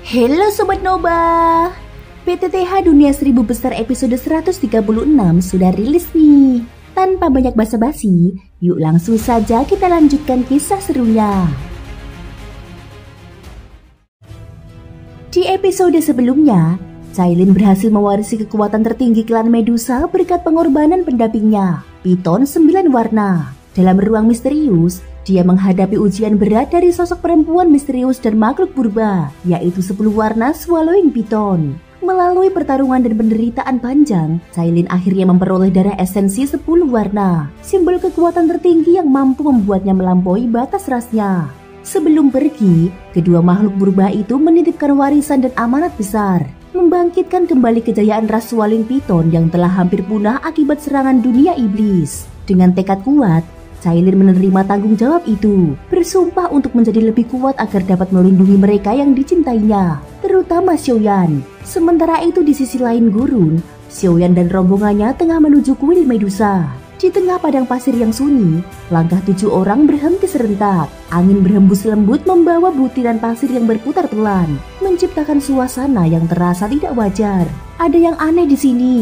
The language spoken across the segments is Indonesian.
Halo Sobat Noba, PTTH Dunia 1000 Besar episode 136 sudah rilis nih. Tanpa banyak basa-basi, yuk langsung saja kita lanjutkan kisah serunya. Di episode sebelumnya, Cailin berhasil mewarisi kekuatan tertinggi klan Medusa berkat pengorbanan pendampingnya, Piton 9 warna. Dalam ruang misterius, dia menghadapi ujian berat dari sosok perempuan misterius dan makhluk purba, yaitu 10 warna Swallowing Piton. Melalui pertarungan dan penderitaan panjang, Cailin akhirnya memperoleh darah esensi 10 warna, simbol kekuatan tertinggi yang mampu membuatnya melampaui batas rasnya. Sebelum pergi, kedua makhluk purba itu menitipkan warisan dan amanat besar, membangkitkan kembali kejayaan ras Swallowing Piton yang telah hampir punah akibat serangan dunia iblis. Dengan tekad kuat, Cailin menerima tanggung jawab itu, bersumpah untuk menjadi lebih kuat agar dapat melindungi mereka yang dicintainya, terutama Xiaoyan. Sementara itu di sisi lain gurun, Xiaoyan dan rombongannya tengah menuju kuil Medusa. Di tengah padang pasir yang sunyi, langkah 7 orang berhenti serentak. Angin berhembus lembut membawa butiran pasir yang berputar pelan, menciptakan suasana yang terasa tidak wajar. Ada yang aneh di sini.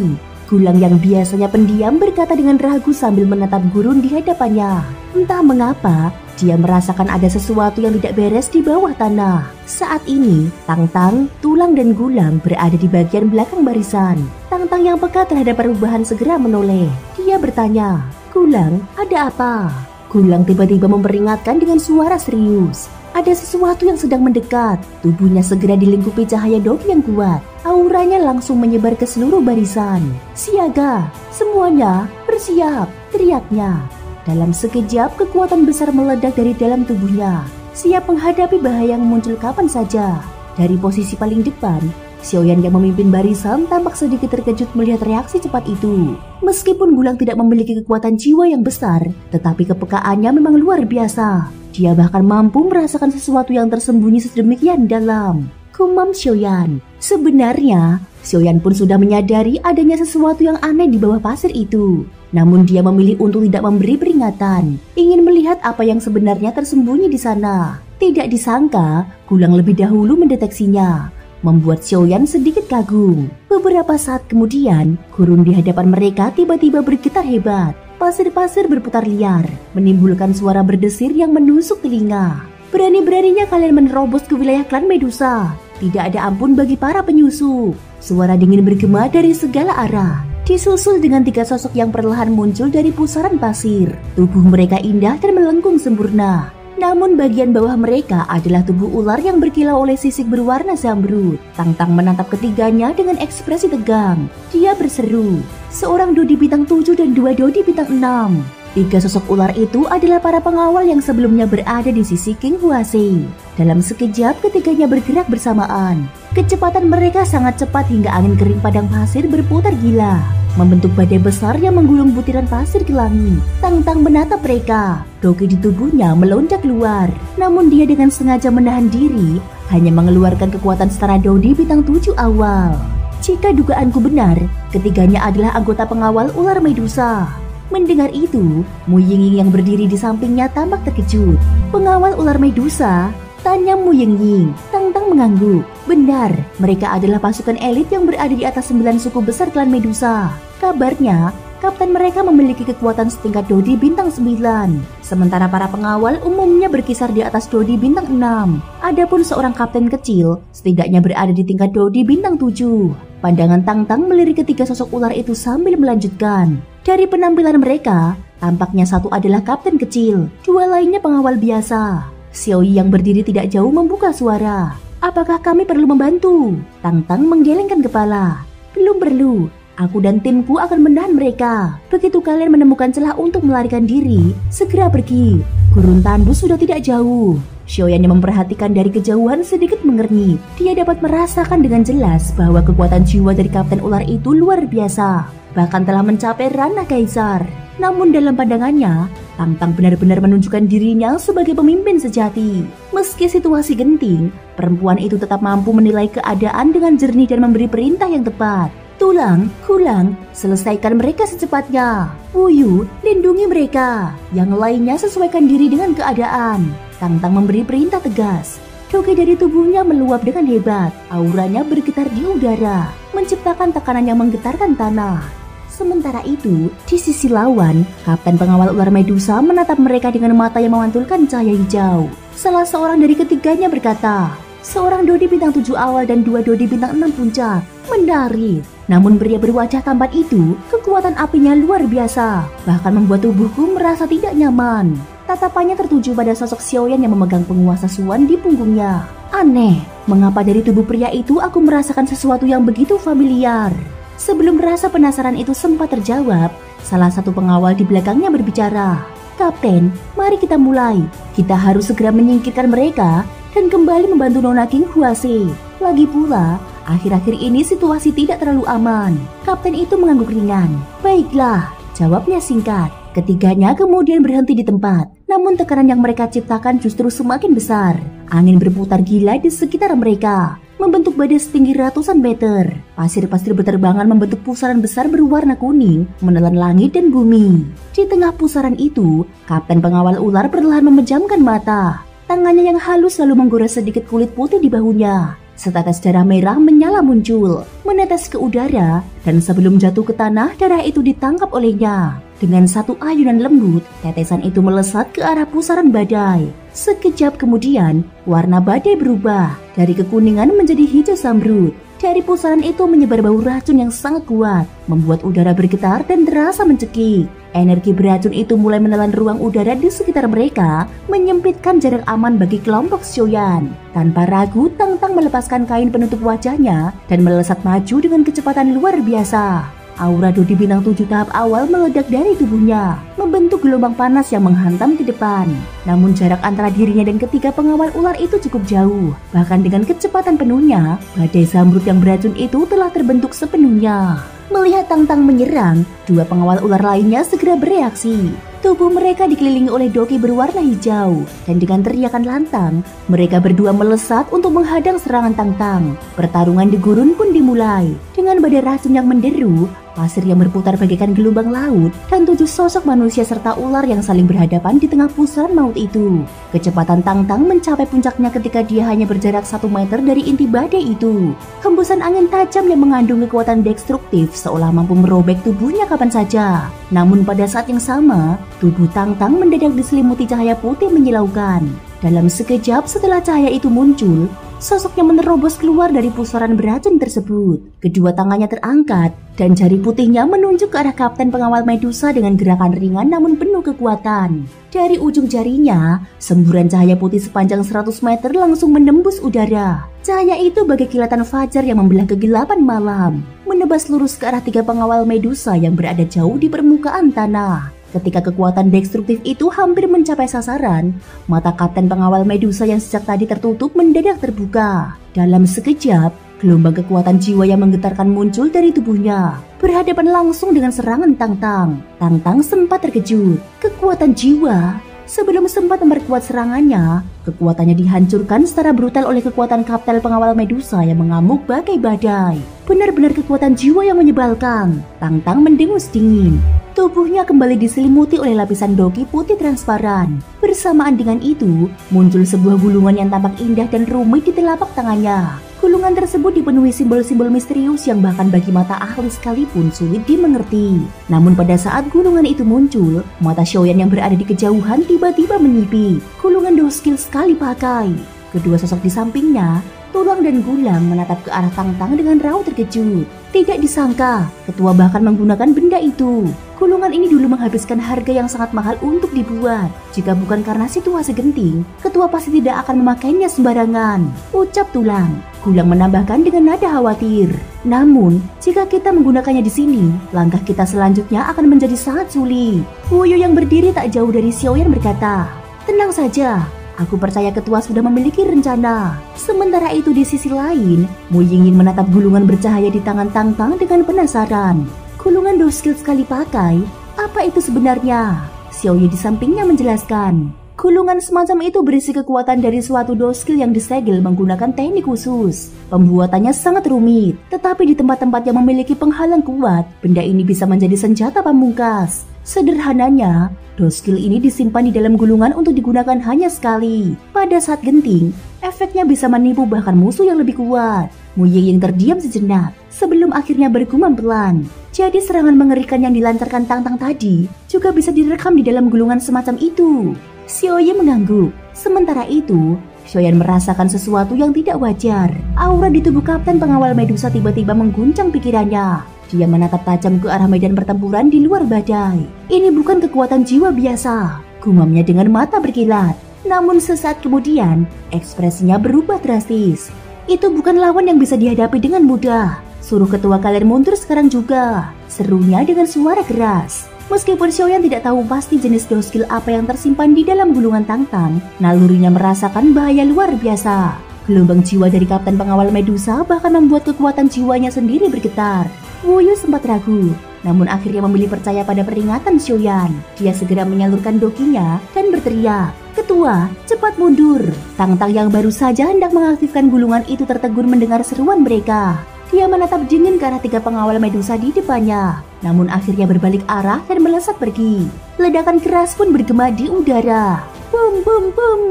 Gulang yang biasanya pendiam berkata dengan ragu sambil menatap gurun di hadapannya. Entah mengapa, dia merasakan ada sesuatu yang tidak beres di bawah tanah. Saat ini, Tangtang, Tulang dan Gulang berada di bagian belakang barisan. Tangtang yang peka terhadap perubahan segera menoleh. Dia bertanya, "Gulang, ada apa?" Gulang tiba-tiba memperingatkan dengan suara serius. Ada sesuatu yang sedang mendekat. Tubuhnya segera dilingkupi cahaya dogi yang kuat. Auranya langsung menyebar ke seluruh barisan. "Siaga, semuanya bersiap!" teriaknya. Dalam sekejap, kekuatan besar meledak dari dalam tubuhnya, siap menghadapi bahaya yang muncul kapan saja. Dari posisi paling depan, Xiaoyan yang memimpin barisan tampak sedikit terkejut melihat reaksi cepat itu. Meskipun Gulang tidak memiliki kekuatan jiwa yang besar, tetapi kepekaannya memang luar biasa. Dia bahkan mampu merasakan sesuatu yang tersembunyi sedemikian dalam. Gumam Xiaoyan. Sebenarnya, Xiaoyan pun sudah menyadari adanya sesuatu yang aneh di bawah pasir itu. Namun dia memilih untuk tidak memberi peringatan, ingin melihat apa yang sebenarnya tersembunyi di sana. Tidak disangka, Gulang lebih dahulu mendeteksinya, membuat Xiaoyan sedikit kagum. Beberapa saat kemudian, gurun di hadapan mereka tiba-tiba bergetar hebat. Pasir-pasir berputar liar, menimbulkan suara berdesir yang menusuk telinga. Berani-beraninya kalian menerobos ke wilayah klan Medusa. Tidak ada ampun bagi para penyusup. Suara dingin bergema dari segala arah, disusul dengan 3 sosok yang perlahan muncul dari pusaran pasir. Tubuh mereka indah dan melengkung sempurna. Namun bagian bawah mereka adalah tubuh ular yang berkilau oleh sisik berwarna zamrud. Tangtang menatap ketiganya dengan ekspresi tegang. Dia berseru, "Seorang Dodi bintang 7 dan 2 Dodi bintang 6. 3 sosok ular itu adalah para pengawal yang sebelumnya berada di sisi King Huase. Dalam sekejap ketiganya bergerak bersamaan. Kecepatan mereka sangat cepat hingga angin kering padang pasir berputar gila, membentuk badai besar yang menggulung butiran pasir ke langit. Tangtang menatap mereka. Dogi di tubuhnya melonjak keluar. Namun dia dengan sengaja menahan diri, hanya mengeluarkan kekuatan setara Dodi bintang 7 awal. Jika dugaanku benar, ketiganya adalah anggota pengawal ular Medusa. Mendengar itu, Mu Yingying yang berdiri di sampingnya tampak terkejut. "Pengawal ular Medusa?" tanya Mu Yingying. Tangtang mengangguk. Benar, mereka adalah pasukan elit yang berada di atas 9 suku besar klan Medusa. Kabarnya, kapten mereka memiliki kekuatan setingkat Dodi bintang 9. Sementara para pengawal umumnya berkisar di atas Dodi bintang 6. Adapun seorang kapten kecil, setidaknya berada di tingkat Dodi bintang 7. Pandangan Tangtang melirik ketiga sosok ular itu sambil melanjutkan. Dari penampilan mereka, tampaknya satu adalah kapten kecil, 2 lainnya pengawal biasa. Xiaoyi yang berdiri tidak jauh membuka suara. "Apakah kami perlu membantu?" Tangtang menggelengkan kepala. "Belum perlu. Aku dan timku akan menahan mereka. Begitu kalian menemukan celah untuk melarikan diri, segera pergi. Gurun tandus sudah tidak jauh." Xiaoyan yang memperhatikan dari kejauhan sedikit mengernyit. Dia dapat merasakan dengan jelas bahwa kekuatan jiwa dari kapten ular itu luar biasa, bahkan telah mencapai ranah kaisar. Namun dalam pandangannya, Tangtang benar-benar menunjukkan dirinya sebagai pemimpin sejati. Meski situasi genting, perempuan itu tetap mampu menilai keadaan dengan jernih dan memberi perintah yang tepat. "Tulang, Gulang, selesaikan mereka secepatnya. Wuyu, lindungi mereka. Yang lainnya sesuaikan diri dengan keadaan." Tangtang memberi perintah tegas. Doki dari tubuhnya meluap dengan hebat. Auranya bergetar di udara, menciptakan tekanan yang menggetarkan tanah. Sementara itu, di sisi lawan, Kapten Pengawal Ular Medusa menatap mereka dengan mata yang memantulkan cahaya hijau. Salah seorang dari ketiganya berkata, seorang Dodi bintang 7 awal dan 2 Dodi bintang 6 puncak. Menarik. Namun pria berwajah tampan itu, kekuatan apinya luar biasa, bahkan membuat tubuhku merasa tidak nyaman. Tatapannya tertuju pada sosok Xiaoyan yang memegang penguasa Suan di punggungnya. Aneh, mengapa dari tubuh pria itu aku merasakan sesuatu yang begitu familiar? Sebelum rasa penasaran itu sempat terjawab, salah satu pengawal di belakangnya berbicara. Kapten, mari kita mulai. Kita harus segera menyingkirkan mereka dan kembali membantu Nona King Huase. Lagi pula, akhir-akhir ini situasi tidak terlalu aman. Kapten itu mengangguk ringan. Baiklah, jawabnya singkat. Ketiganya kemudian berhenti di tempat. Namun tekanan yang mereka ciptakan justru semakin besar. Angin berputar gila di sekitar mereka, membentuk badai setinggi ratusan meter. Pasir-pasir berterbangan membentuk pusaran besar berwarna kuning, menelan langit dan bumi. Di tengah pusaran itu, Kapten Pengawal Ular perlahan memejamkan mata. Tangannya yang halus lalu menggores sedikit kulit putih di bahunya. Setetes darah merah menyala muncul, menetes ke udara, dan sebelum jatuh ke tanah, darah itu ditangkap olehnya. Dengan satu ayunan lembut, tetesan itu melesat ke arah pusaran badai. Sekejap kemudian, warna badai berubah dari kekuningan menjadi hijau zamrud. Dari pusaran itu menyebar bau racun yang sangat kuat, membuat udara bergetar dan terasa mencekik. Energi beracun itu mulai menelan ruang udara di sekitar mereka, menyempitkan jarak aman bagi kelompok Xiaoyan. Tanpa ragu, Tang Tang melepaskan kain penutup wajahnya dan melesat maju dengan kecepatan luar biasa. Aura Dodi bintang 7 tahap awal meledak dari tubuhnya, membentuk gelombang panas yang menghantam ke depan. Namun jarak antara dirinya dan ketiga pengawal ular itu cukup jauh. Bahkan dengan kecepatan penuhnya, badai zamrud yang beracun itu telah terbentuk sepenuhnya. Melihat Tang Tang menyerang, dua pengawal ular lainnya segera bereaksi. Tubuh mereka dikelilingi oleh doki berwarna hijau, dan dengan teriakan lantang, mereka berdua melesat untuk menghadang serangan Tang Tang. Pertarungan di gurun pun dimulai. Dengan badai racun yang menderu, pasir yang berputar bagaikan gelombang laut, dan 7 sosok manusia serta ular yang saling berhadapan di tengah pusaran maut itu. Kecepatan Tang Tang mencapai puncaknya ketika dia hanya berjarak 1 meter dari inti badai itu. Hembusan angin tajam yang mengandung kekuatan destruktif seolah mampu merobek tubuhnya kapan saja. Namun pada saat yang sama, tubuh Tang Tang mendadak diselimuti cahaya putih menyilaukan. Dalam sekejap setelah cahaya itu muncul, sosoknya menerobos keluar dari pusaran beracun tersebut. Kedua tangannya terangkat dan jari putihnya menunjuk ke arah Kapten Pengawal Medusa dengan gerakan ringan namun penuh kekuatan. Dari ujung jarinya, semburan cahaya putih sepanjang 100 meter langsung menembus udara. Cahaya itu bagai kilatan fajar yang membelah kegelapan malam, menebas lurus ke arah 3 pengawal Medusa yang berada jauh di permukaan tanah. Ketika kekuatan destruktif itu hampir mencapai sasaran, mata Kapten Pengawal Medusa yang sejak tadi tertutup mendadak terbuka. Dalam sekejap, gelombang kekuatan jiwa yang menggetarkan muncul dari tubuhnya, berhadapan langsung dengan serangan Tang Tang. Tang Tang sempat terkejut. Kekuatan jiwa? Sebelum sempat memperkuat serangannya, kekuatannya dihancurkan secara brutal oleh kekuatan Kapten Pengawal Medusa yang mengamuk bagai badai. Benar-benar kekuatan jiwa yang menyebalkan. Tang Tang mendengus dingin. Tubuhnya kembali diselimuti oleh lapisan doki putih transparan. Bersamaan dengan itu, muncul sebuah gulungan yang tampak indah dan rumit di telapak tangannya. Gulungan tersebut dipenuhi simbol-simbol misterius yang bahkan bagi mata ahli sekalipun sulit dimengerti. Namun pada saat gulungan itu muncul, mata Xiaoyan yang berada di kejauhan tiba-tiba menyipit. Gulungan doskil sekali pakai. Kedua sosok di sampingnya, Tulang dan Gulang, menatap ke arah Tang Tang dengan raut terkejut. Tidak disangka, ketua bahkan menggunakan benda itu. Gulungan ini dulu menghabiskan harga yang sangat mahal untuk dibuat. Jika bukan karena situasi genting, ketua pasti tidak akan memakainya sembarangan, ucap Tulang. Gulang menambahkan dengan nada khawatir. Namun, jika kita menggunakannya di sini, langkah kita selanjutnya akan menjadi sangat sulit. Wuyu yang berdiri tak jauh dari Xiaoyan berkata, tenang saja. Aku percaya ketua sudah memiliki rencana. Sementara itu di sisi lain, Mu Yingyin menatap gulungan bercahaya di tangan Tang Tang dengan penasaran. Gulungan doskil sekali pakai, apa itu sebenarnya? Xiaoye di sampingnya menjelaskan. Gulungan semacam itu berisi kekuatan dari suatu doskil yang disegel menggunakan teknik khusus. Pembuatannya sangat rumit, tetapi di tempat-tempat yang memiliki penghalang kuat, benda ini bisa menjadi senjata pamungkas. Sederhananya, dos skill ini disimpan di dalam gulungan untuk digunakan hanya sekali. Pada saat genting, efeknya bisa menipu bahkan musuh yang lebih kuat. Mu Ying terdiam sejenak sebelum akhirnya bergumam pelan. Jadi serangan mengerikan yang dilancarkan Tang Tang tadi juga bisa direkam di dalam gulungan semacam itu. Xiaoyan mengangguk. Sementara itu, Xiaoyan merasakan sesuatu yang tidak wajar. Aura di tubuh Kapten Pengawal Medusa tiba-tiba mengguncang pikirannya. Dia menatap tajam ke arah medan pertempuran di luar badai. Ini bukan kekuatan jiwa biasa, gumamnya dengan mata berkilat. Namun sesaat kemudian, ekspresinya berubah drastis. Itu bukan lawan yang bisa dihadapi dengan mudah. Suruh ketua kalian mundur sekarang juga, serunya dengan suara keras. Meskipun Xiaoyan tidak tahu pasti jenis dos skill apa yang tersimpan di dalam gulungan Tang Tang, nalurinya merasakan bahaya luar biasa. Gelombang jiwa dari Kapten Pengawal Medusa bahkan membuat kekuatan jiwanya sendiri bergetar. Wu Yu sempat ragu, namun akhirnya memilih percaya pada peringatan Xiaoyan. Dia segera menyalurkan dokinya dan berteriak, "Ketua, cepat mundur!" Tang Tang yang baru saja hendak mengaktifkan gulungan itu tertegun mendengar seruan mereka. Dia menatap dingin ke arah 3 pengawal Medusa di depannya, namun akhirnya berbalik arah dan melesat pergi. Ledakan keras pun bergema di udara. Bum bum bum.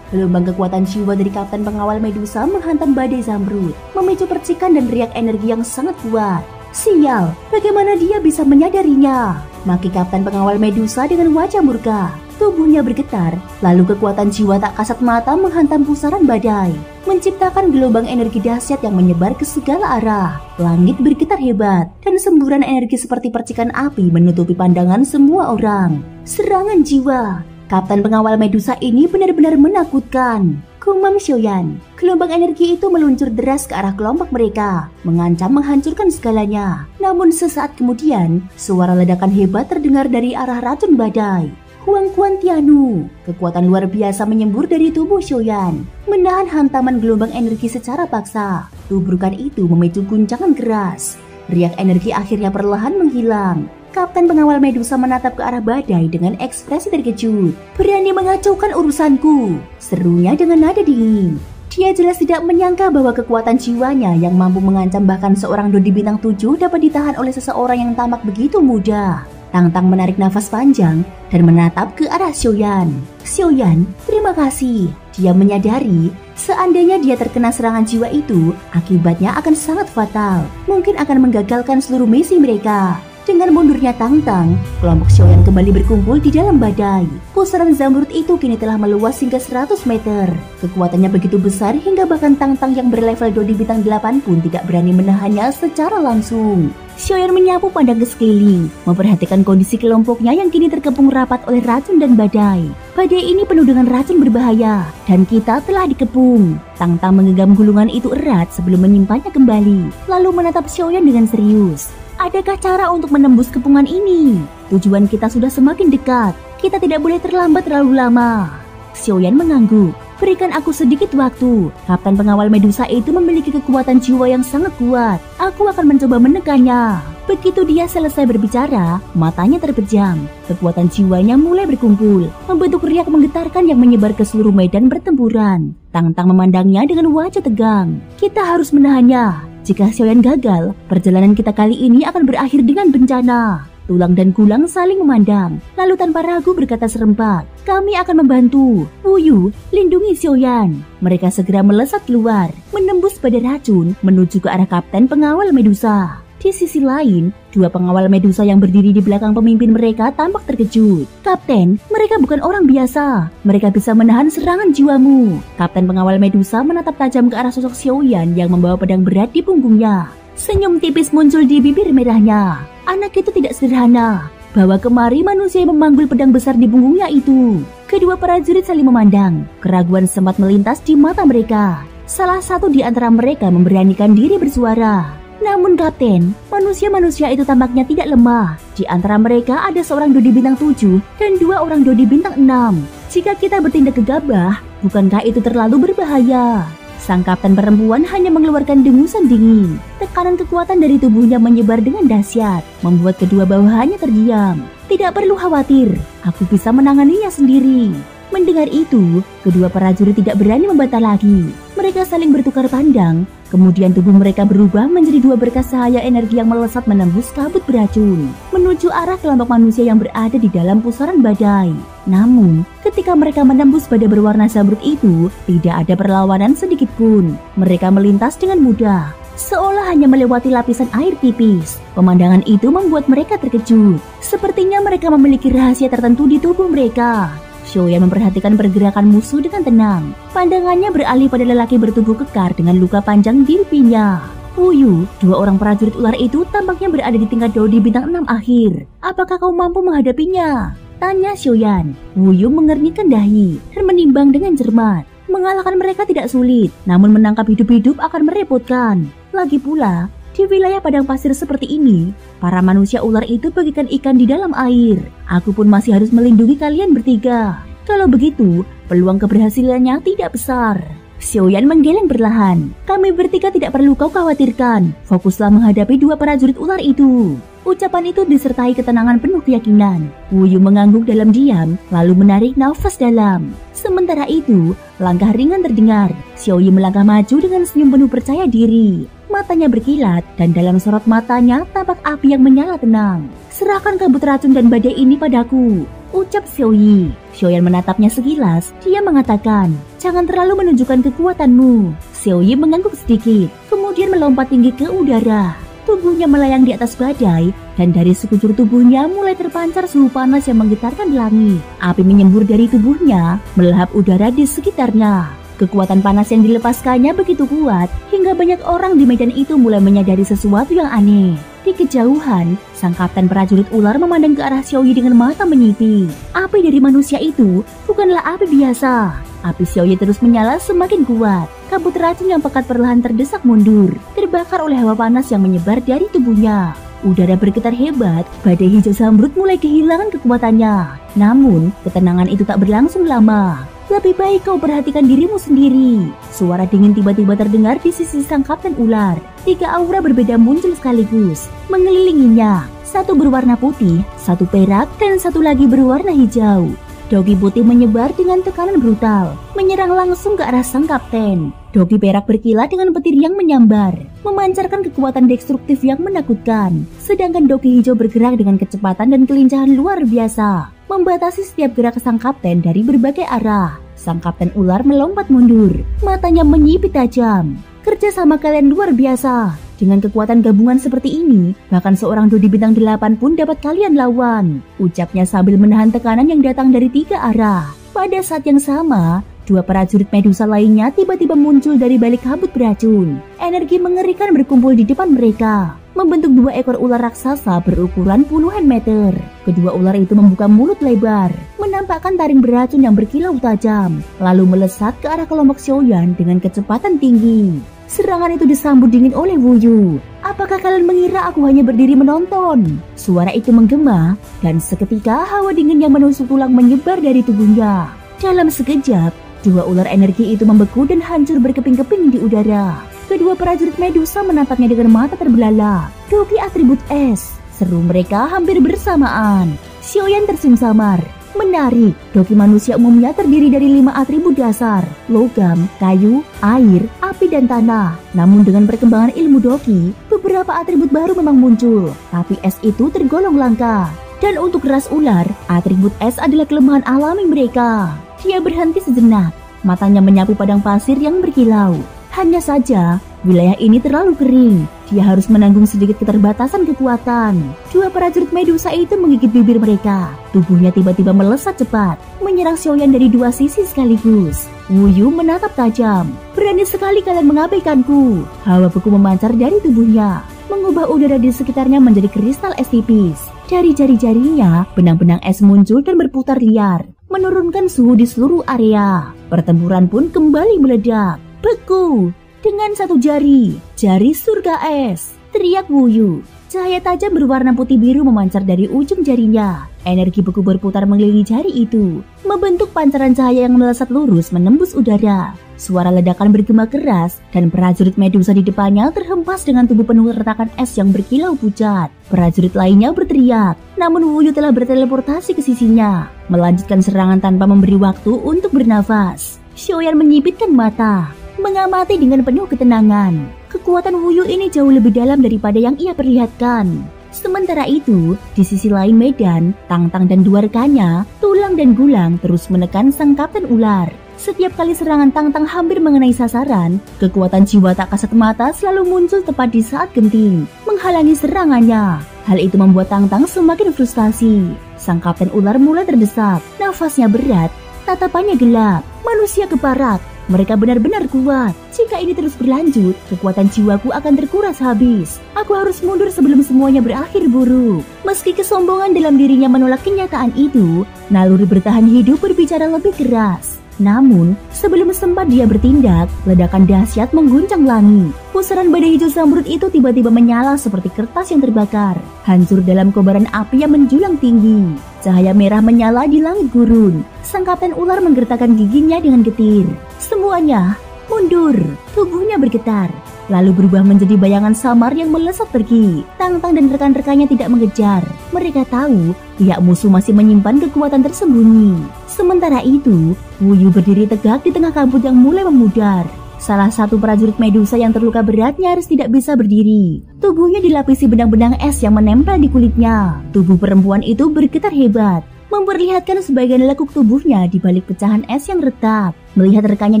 Gelombang kekuatan jiwa dari Kapten Pengawal Medusa menghantam badai zamrud, memicu percikan dan riak energi yang sangat kuat. Sial, bagaimana dia bisa menyadarinya? Maki Kapten Pengawal Medusa dengan wajah murka. Tubuhnya bergetar, lalu kekuatan jiwa tak kasat mata menghantam pusaran badai, menciptakan gelombang energi dahsyat yang menyebar ke segala arah. Langit bergetar hebat, dan semburan energi seperti percikan api menutupi pandangan semua orang. Serangan jiwa. Kapten Pengawal Medusa ini benar-benar menakutkan. Gumam Xiaoyan. Gelombang energi itu meluncur deras ke arah kelompok mereka, mengancam menghancurkan segalanya. Namun sesaat kemudian, suara ledakan hebat terdengar dari arah racun badai. Huang Quan Tianu, kekuatan luar biasa menyembur dari tubuh Xiaoyan, menahan hantaman gelombang energi secara paksa. Tubrukan itu memicu guncangan keras. Riak energi akhirnya perlahan menghilang. Kapten Pengawal Medusa menatap ke arah badai dengan ekspresi terkejut. "Berani mengacaukan urusanku," serunya dengan nada dingin. Dia jelas tidak menyangka bahwa kekuatan jiwanya yang mampu mengancam bahkan seorang dodi bintang 7 dapat ditahan oleh seseorang yang tamak begitu mudah. Tang Tang menarik nafas panjang dan menatap ke arah Xiaoyan. "Xiaoyan, terima kasih." Dia menyadari seandainya dia terkena serangan jiwa itu, akibatnya akan sangat fatal. Mungkin akan menggagalkan seluruh misi mereka. Dengan mundurnya Tang Tang, kelompok Xiaoyan kembali berkumpul di dalam badai. Pusaran zamrud itu kini telah meluas hingga 100 meter. Kekuatannya begitu besar hingga bahkan Tang Tang yang berlevel dodi bintang 8 pun tidak berani menahannya secara langsung. Xiaoyan menyapu pandang ke sekeliling, memperhatikan kondisi kelompoknya yang kini terkepung rapat oleh racun dan badai. Badai ini penuh dengan racun berbahaya, dan kita telah dikepung. Tang Tang menggenggam gulungan itu erat sebelum menyimpannya kembali, lalu menatap Xiaoyan dengan serius. "Adakah cara untuk menembus kepungan ini? Tujuan kita sudah semakin dekat. Kita tidak boleh terlambat terlalu lama." Xiaoyan mengangguk. "Berikan aku sedikit waktu. Kapten Pengawal Medusa itu memiliki kekuatan jiwa yang sangat kuat. Aku akan mencoba menekannya." Begitu dia selesai berbicara, matanya terpejam. Kekuatan jiwanya mulai berkumpul, membentuk riak menggetarkan yang menyebar ke seluruh medan pertempuran. Tang Tang memandangnya dengan wajah tegang. "Kita harus menahannya. Jika Xiaoyan gagal, perjalanan kita kali ini akan berakhir dengan bencana." Tulang dan Gulang saling memandang, lalu tanpa ragu berkata serempak, "Kami akan membantu. Wu Yu, lindungi Xiaoyan." Mereka segera melesat keluar, menembus badai racun menuju ke arah Kapten Pengawal Medusa. Di sisi lain, 2 pengawal Medusa yang berdiri di belakang pemimpin mereka tampak terkejut. "Kapten, mereka bukan orang biasa. Mereka bisa menahan serangan jiwamu." Kapten Pengawal Medusa menatap tajam ke arah sosok Xiaoyan yang membawa pedang berat di punggungnya. Senyum tipis muncul di bibir merahnya. Anak itu tidak sederhana. Bawa kemari manusia yang memanggul pedang besar di punggungnya itu. Kedua prajurit saling memandang. Keraguan sempat melintas di mata mereka. Salah satu di antara mereka memberanikan diri bersuara. "Namun Kapten, manusia-manusia itu tampaknya tidak lemah. Di antara mereka ada seorang dodi bintang 7 dan 2 orang dodi bintang 6. Jika kita bertindak gegabah, bukankah itu terlalu berbahaya?" Sang kapten perempuan hanya mengeluarkan dengusan dingin. Tekanan kekuatan dari tubuhnya menyebar dengan dahsyat, membuat kedua bawahannya terdiam. "Tidak perlu khawatir, aku bisa menanganinya sendiri." Mendengar itu, kedua prajurit tidak berani membantah lagi. Mereka saling bertukar pandang, kemudian tubuh mereka berubah menjadi dua berkas cahaya energi yang melesat menembus kabut beracun, menuju arah kelompok manusia yang berada di dalam pusaran badai. Namun, ketika mereka menembus badai berwarna zamrud itu, tidak ada perlawanan sedikit pun. Mereka melintas dengan mudah, seolah hanya melewati lapisan air tipis. Pemandangan itu membuat mereka terkejut. Sepertinya mereka memiliki rahasia tertentu di tubuh mereka. Xiaoyan memperhatikan pergerakan musuh dengan tenang. Pandangannya beralih pada lelaki bertubuh kekar dengan luka panjang di pipinya. Wu Yu, dua orang prajurit ular itu tampaknya berada di tingkat Dodi bintang 6 akhir. Apakah kau mampu menghadapinya? Tanya Xiaoyan. Wu Yu mengernyitkan dahi dan menimbang dengan cermat. Mengalahkan mereka tidak sulit, namun menangkap hidup-hidup akan merepotkan. Lagi pula, di wilayah padang pasir seperti ini, para manusia ular itu bagikan ikan di dalam air. Aku pun masih harus melindungi kalian bertiga. Kalau begitu, peluang keberhasilannya tidak besar. Xiaoyan menggeleng perlahan. Kami bertiga tidak perlu kau khawatirkan. Fokuslah menghadapi dua prajurit ular itu. Ucapan itu disertai ketenangan penuh keyakinan. Wu Yu mengangguk dalam diam, lalu menarik nafas dalam. Sementara itu, langkah ringan terdengar. Xiaoyi melangkah maju dengan senyum penuh percaya diri. Matanya berkilat dan dalam sorot matanya tampak api yang menyala tenang. Serahkan kabut racun dan badai ini padaku, ucap Xiaoyi. Xiaoyan menatapnya sekilas. Dia mengatakan, jangan terlalu menunjukkan kekuatanmu. Xiaoyi mengangguk sedikit, kemudian melompat tinggi ke udara. Tubuhnya melayang di atas badai, dan dari sekujur tubuhnya mulai terpancar suhu panas yang menggetarkan langit. Api menyembur dari tubuhnya, melahap udara di sekitarnya. Kekuatan panas yang dilepaskannya begitu kuat, hingga banyak orang di medan itu mulai menyadari sesuatu yang aneh. Di kejauhan, sang kapten prajurit ular memandang ke arah Xiaoyi dengan mata menyipi. Api dari manusia itu bukanlah api biasa. Api Xiaoyi terus menyala semakin kuat. Kabut racun yang pekat perlahan terdesak mundur, terbakar oleh hawa panas yang menyebar dari tubuhnya. Udara bergetar hebat, badai hijau zamrud mulai kehilangan kekuatannya. Namun, ketenangan itu tak berlangsung lama. Lebih baik kau perhatikan dirimu sendiri. Suara dingin tiba-tiba terdengar di sisi sang kapten ular. 3 aura berbeda muncul sekaligus, mengelilinginya. Satu berwarna putih, satu perak, dan satu lagi berwarna hijau. Dogi putih menyebar dengan tekanan brutal, menyerang langsung ke arah sang kapten. Dogi perak berkilat dengan petir yang menyambar, memancarkan kekuatan destruktif yang menakutkan. Sedangkan dogi hijau bergerak dengan kecepatan dan kelincahan luar biasa, membatasi setiap gerak sang kapten dari berbagai arah. Sang kapten ular melompat mundur, matanya menyipit tajam. Kerja sama kalian luar biasa. Dengan kekuatan gabungan seperti ini, bahkan seorang Dodi bintang 8 pun dapat kalian lawan, ucapnya sambil menahan tekanan yang datang dari 3 arah. Pada saat yang sama, 2 prajurit Medusa lainnya tiba-tiba muncul dari balik kabut beracun. Energi mengerikan berkumpul di depan mereka, membentuk 2 ekor ular raksasa berukuran puluhan meter. Kedua ular itu membuka mulut lebar, menampakkan taring beracun yang berkilau tajam, lalu melesat ke arah kelompok Xiaoyan dengan kecepatan tinggi. Serangan itu disambut dingin oleh Wu Yu. Apakah kalian mengira aku hanya berdiri menonton? Suara itu menggema, dan seketika hawa dingin yang menusuk tulang menyebar dari tubuhnya. Dalam sekejap, 2 ular energi itu membeku dan hancur berkeping-keping di udara. Kedua prajurit Medusa menatapnya dengan mata terbelalak. Dogi atribut es, seru mereka hampir bersamaan. Xiaoyan tersenyum samar. Menarik, dogi manusia umumnya terdiri dari 5 atribut dasar: logam, kayu, air, api, dan tanah. Namun dengan perkembangan ilmu dogi, beberapa atribut baru memang muncul, tapi es itu tergolong langka. Dan untuk ras ular, atribut es adalah kelemahan alami mereka. Dia berhenti sejenak, matanya menyapu padang pasir yang berkilau. Hanya saja, wilayah ini terlalu kering. Dia harus menanggung sedikit keterbatasan kekuatan. 2 prajurit Medusa itu menggigit bibir mereka. Tubuhnya tiba-tiba melesat cepat, menyerang Xiaoyan dari 2 sisi sekaligus. Wu Yu menatap tajam. Berani sekali kalian mengabaikanku. Hawa beku memancar dari tubuhnya, mengubah udara di sekitarnya menjadi kristal es tipis. Dari jari-jarinya, benang-benang es muncul dan berputar liar, menurunkan suhu di seluruh area. Pertempuran pun kembali meledak. Beku! Dengan 1 jari, jari surga es, teriak Wu Yu. Cahaya tajam berwarna putih biru memancar dari ujung jarinya. Energi beku berputar mengelilingi jari itu, membentuk pancaran cahaya yang melesat lurus menembus udara. Suara ledakan bergema keras, dan prajurit Medusa di depannya terhempas dengan tubuh penuh retakan es yang berkilau pucat. Prajurit lainnya berteriak, namun Wuyu telah berteleportasi ke sisinya, melanjutkan serangan tanpa memberi waktu untuk bernafas. Xiaoyan menyipitkan mata, mengamati dengan penuh ketenangan. Kekuatan Wuyu ini jauh lebih dalam daripada yang ia perlihatkan. Sementara itu, di sisi lain medan, Tang Tang dan dua rekannya, Tulang dan Gulang terus menekan sang Kapten Ular. Setiap kali serangan Tang Tang hampir mengenai sasaran, kekuatan jiwa tak kasat mata selalu muncul tepat di saat genting, menghalangi serangannya. Hal itu membuat Tang Tang semakin frustasi. Sang Kapten Ular mulai terdesak, nafasnya berat, tatapannya gelap, manusia keparat. Mereka benar-benar kuat. Jika ini terus berlanjut, kekuatan jiwaku akan terkuras habis. Aku harus mundur sebelum semuanya berakhir buruk. Meski kesombongan dalam dirinya menolak kenyataan itu, naluri bertahan hidup berbicara lebih keras. Namun, sebelum sempat dia bertindak, ledakan dahsyat mengguncang langit. Pusaran badai hijau zamrud itu tiba-tiba menyala seperti kertas yang terbakar, hancur dalam kobaran api yang menjulang tinggi. Cahaya merah menyala di langit gurun. Sang Kapten Ular menggertakkan giginya dengan getir. Semuanya mundur, tubuhnya bergetar, lalu berubah menjadi bayangan samar yang melesat pergi. Tang Tang dan rekan-rekannya tidak mengejar. Mereka tahu pihak musuh masih menyimpan kekuatan tersembunyi. Sementara itu, Wuyu berdiri tegak di tengah kabut yang mulai memudar. Salah satu prajurit Medusa yang terluka berat nyaris tidak bisa berdiri. Tubuhnya dilapisi benang-benang es yang menempel di kulitnya. Tubuh perempuan itu bergetar hebat, memperlihatkan sebagian lekuk tubuhnya di balik pecahan es yang retak. Melihat rekannya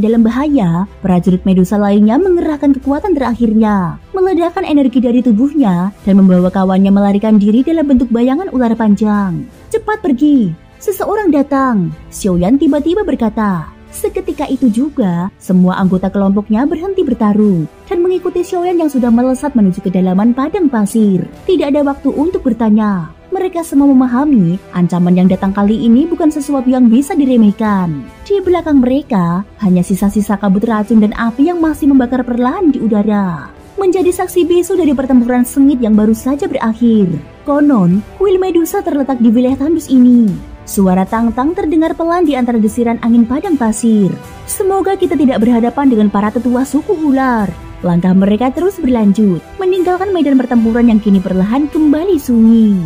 dalam bahaya, prajurit Medusa lainnya mengerahkan kekuatan terakhirnya, meledakkan energi dari tubuhnya dan membawa kawannya melarikan diri dalam bentuk bayangan ular panjang. Cepat pergi, seseorang datang, Xiaoyan tiba-tiba berkata. Seketika itu juga, semua anggota kelompoknya berhenti bertarung dan mengikuti Xiaoyan yang sudah melesat menuju kedalaman padang pasir. Tidak ada waktu untuk bertanya. Mereka semua memahami ancaman yang datang kali ini bukan sesuatu yang bisa diremehkan. Di belakang mereka, hanya sisa-sisa kabut racun dan api yang masih membakar perlahan di udara. Menjadi saksi bisu dari pertempuran sengit yang baru saja berakhir. Konon, kuil Medusa terletak di wilayah tandus ini. Suara Tang Tang terdengar pelan di antara desiran angin padang pasir. Semoga kita tidak berhadapan dengan para tetua suku ular. Langkah mereka terus berlanjut, meninggalkan medan pertempuran yang kini perlahan kembali sunyi.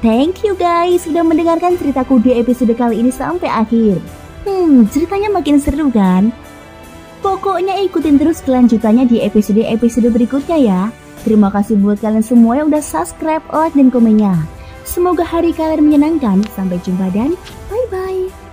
Thank you guys sudah mendengarkan ceritaku di episode kali ini sampai akhir. Ceritanya makin seru kan? Pokoknya ikutin terus kelanjutannya di episode-episode berikutnya ya. Terima kasih buat kalian semua yang udah subscribe, like, dan komennya. Semoga hari kalian menyenangkan. Sampai jumpa dan bye-bye.